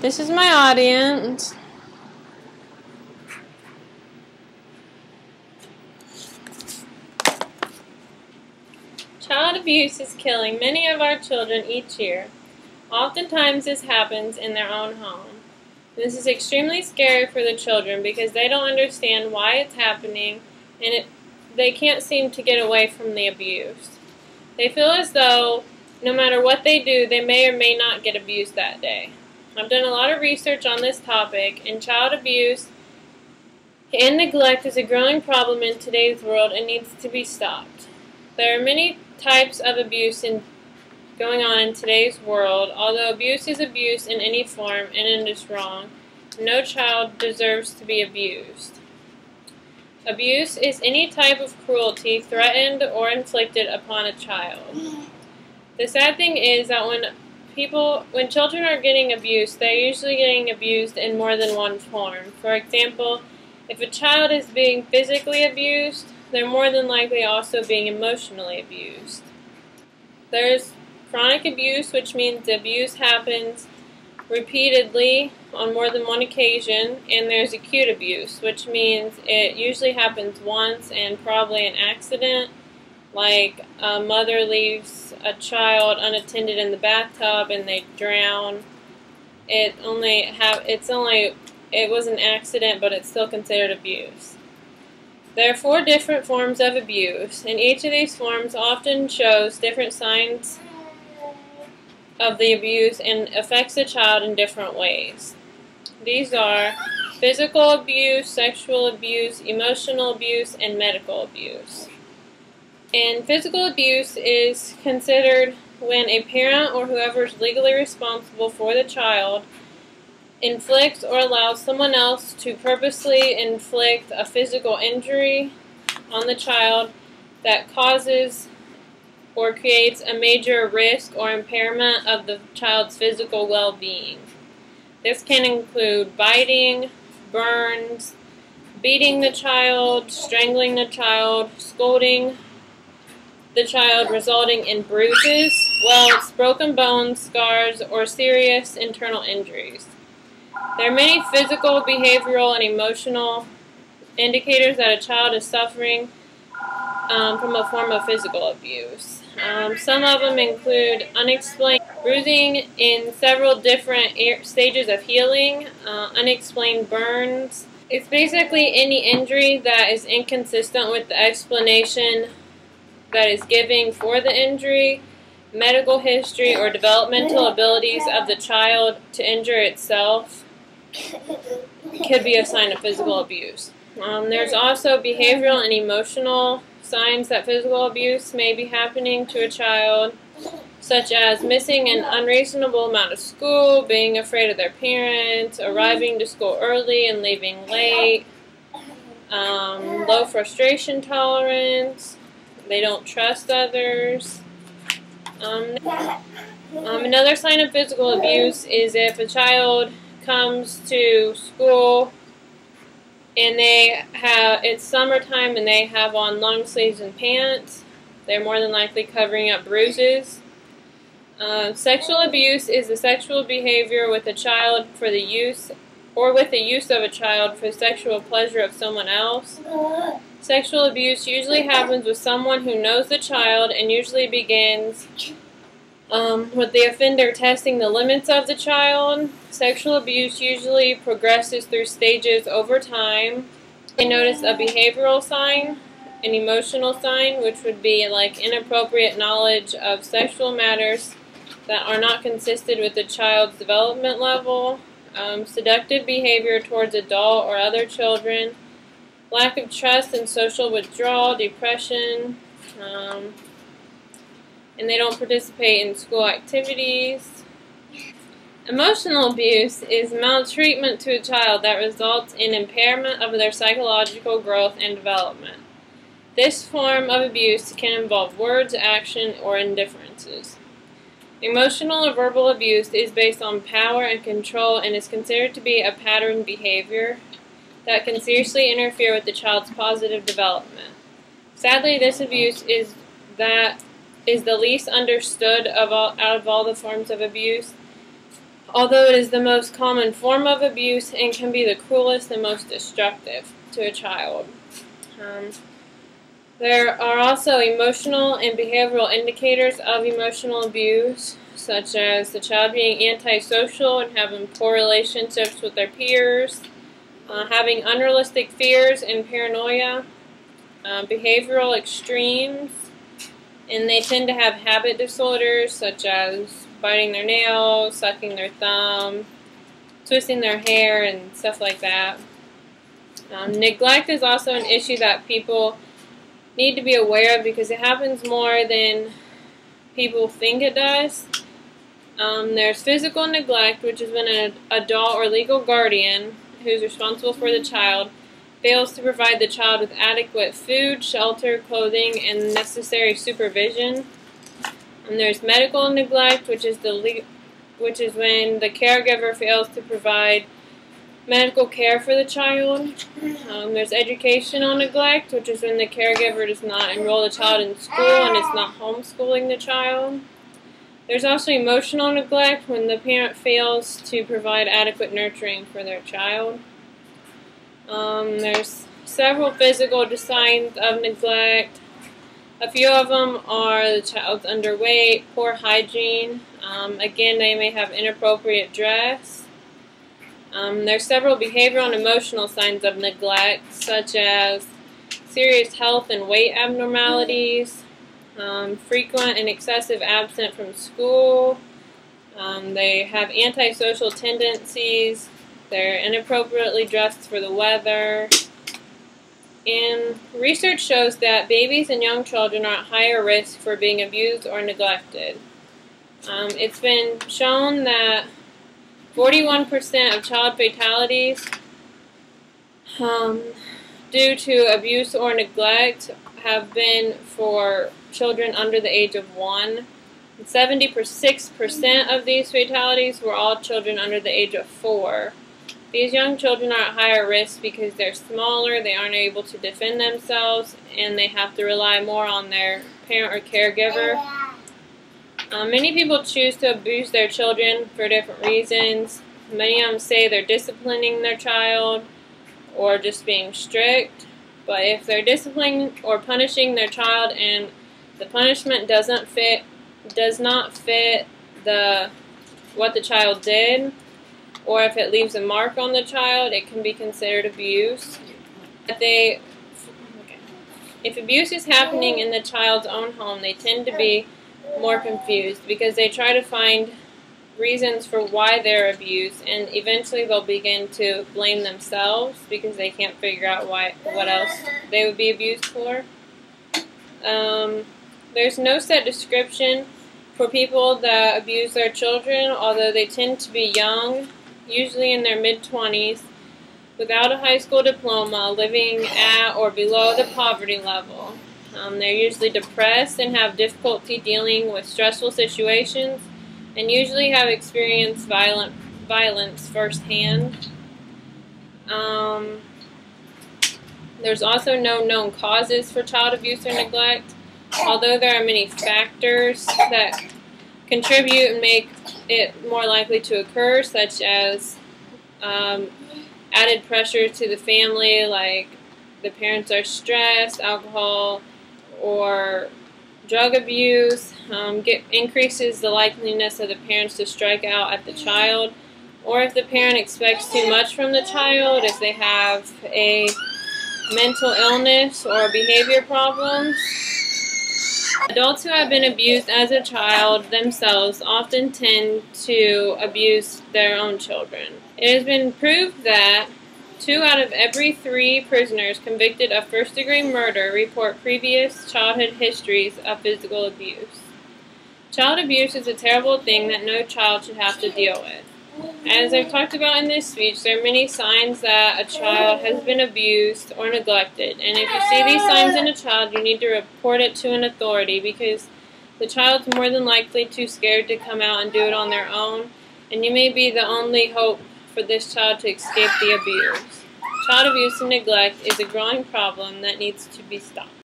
This is my audience. Child abuse is killing many of our children each year. Oftentimes this happens in their own home. This is extremely scary for the children because they don't understand why it's happening and they can't seem to get away from the abuse. They feel as though no matter what they do, they may or may not get abused that day. I've done a lot of research on this topic, and child abuse and neglect is a growing problem in today's world and needs to be stopped. There are many types of abuse going on in today's world. Although abuse is abuse in any form and it is wrong, no child deserves to be abused. Abuse is any type of cruelty threatened or inflicted upon a child. The sad thing is that when children are getting abused, they're usually getting abused in more than one form. For example, if a child is being physically abused, they're more than likely also being emotionally abused. There's chronic abuse, which means the abuse happens repeatedly on more than one occasion, and there's acute abuse, which means it usually happens once and probably an accident, like a mother leaves a child unattended in the bathtub and they drown. It was an accident, but it's still considered abuse. There are 4 different forms of abuse, and each of these forms often shows different signs of the abuse and affects the child in different ways. These are physical abuse, sexual abuse, emotional abuse, and medical abuse. And physical abuse is considered when a parent or whoever is legally responsible for the child inflicts or allows someone else to purposely inflict a physical injury on the child that causes or creates a major risk or impairment of the child's physical well-being. This can include biting, burns, beating the child, strangling the child, scolding the child, resulting in bruises, welts, broken bones, scars, or serious internal injuries. There are many physical, behavioral, and emotional indicators that a child is suffering from a form of physical abuse. Some of them include unexplained bruising in several different stages of healing, unexplained burns. It's basically any injury that is inconsistent with the explanation that is given for the injury, medical history, or developmental abilities of the child to injure itself could be a sign of physical abuse. There's also behavioral and emotional signs that physical abuse may be happening to a child, such as missing an unreasonable amount of school, being afraid of their parents, arriving to school early and leaving late, low frustration tolerance, they don't trust others. Another sign of physical abuse is if a child comes to school and it's summertime and they have on long sleeves and pants. They're more than likely covering up bruises. Sexual abuse is the sexual behavior with a child for the use of a child for sexual pleasure of someone else. Sexual abuse usually happens with someone who knows the child and usually begins with the offender testing the limits of the child. Sexual abuse usually progresses through stages over time. They notice a behavioral sign, an emotional sign, which would be like inappropriate knowledge of sexual matters that are not consistent with the child's development level, seductive behavior towards adult or other children, lack of trust and social withdrawal, depression, and they don't participate in school activities. Emotional abuse is maltreatment to a child that results in impairment of their psychological growth and development. This form of abuse can involve words, action, or indifferences. Emotional or verbal abuse is based on power and control and is considered to be a pattern behavior that can seriously interfere with the child's positive development. Sadly, this abuse is the least understood out of all the forms of abuse. although it is the most common form of abuse and can be the cruelest and most destructive to a child. There are also emotional and behavioral indicators of emotional abuse, such as the child being antisocial and having poor relationships with their peers, having unrealistic fears and paranoia, behavioral extremes, and they tend to have habit disorders such as biting their nails, sucking their thumb, twisting their hair, and stuff like that. Neglect is also an issue that people need to be aware of because it happens more than people think it does. There's physical neglect, which is when an adult or legal guardian who's responsible for the child fails to provide the child with adequate food, shelter, clothing, and necessary supervision. And there's medical neglect, which is when the caregiver fails to provide medical care for the child. There's educational neglect, which is when the caregiver does not enroll the child in school and is not homeschooling the child. There's also emotional neglect, when the parent fails to provide adequate nurturing for their child. There's several physical signs of neglect. A few of them are the child's underweight, poor hygiene. Again, they may have inappropriate dress. There's several behavioral and emotional signs of neglect, such as serious health and weight abnormalities, frequent and excessive absence from school. They have antisocial tendencies. They're inappropriately dressed for the weather. And research shows that babies and young children are at higher risk for being abused or neglected. It's been shown that 41% of child fatalities due to abuse or neglect have been for children under the age of 1. 76% of these fatalities were all children under the age of 4. These young children are at higher risk because they're smaller, they aren't able to defend themselves, and they have to rely more on their parent or caregiver. Many people choose to abuse their children for different reasons. Many of them say they're disciplining their child or just being strict. But if they're disciplining or punishing their child and the punishment does not fit what the child did, or if it leaves a mark on the child, it can be considered abuse. If abuse is happening in the child's own home, they tend to be more confused because they try to find reasons for why they're abused, and eventually they'll begin to blame themselves because they can't figure out what else they would be abused for. There's no set description for people that abuse their children, although they tend to be young, usually in their mid-20s, without a high school diploma, living at or below the poverty level. They're usually depressed and have difficulty dealing with stressful situations, and usually have experienced violence firsthand. There's also no known causes for child abuse or neglect, although there are many factors that contribute and make it more likely to occur, such as added pressure to the family, like the parents are stressed, alcohol or drug abuse, increases the likeliness of the parents to strike out at the child, or if the parent expects too much from the child, if they have a mental illness or behavior problems. Adults who have been abused as a child themselves often tend to abuse their own children. It has been proved that 2 out of every 3 prisoners convicted of first-degree murder report previous childhood histories of physical abuse. Child abuse is a terrible thing that no child should have to deal with. As I've talked about in this speech, there are many signs that a child has been abused or neglected, and if you see these signs in a child, you need to report it to an authority because the child's more than likely too scared to come out and do it on their own, and you may be the only hope for this child to escape the abuse. Child abuse and neglect is a growing problem that needs to be stopped.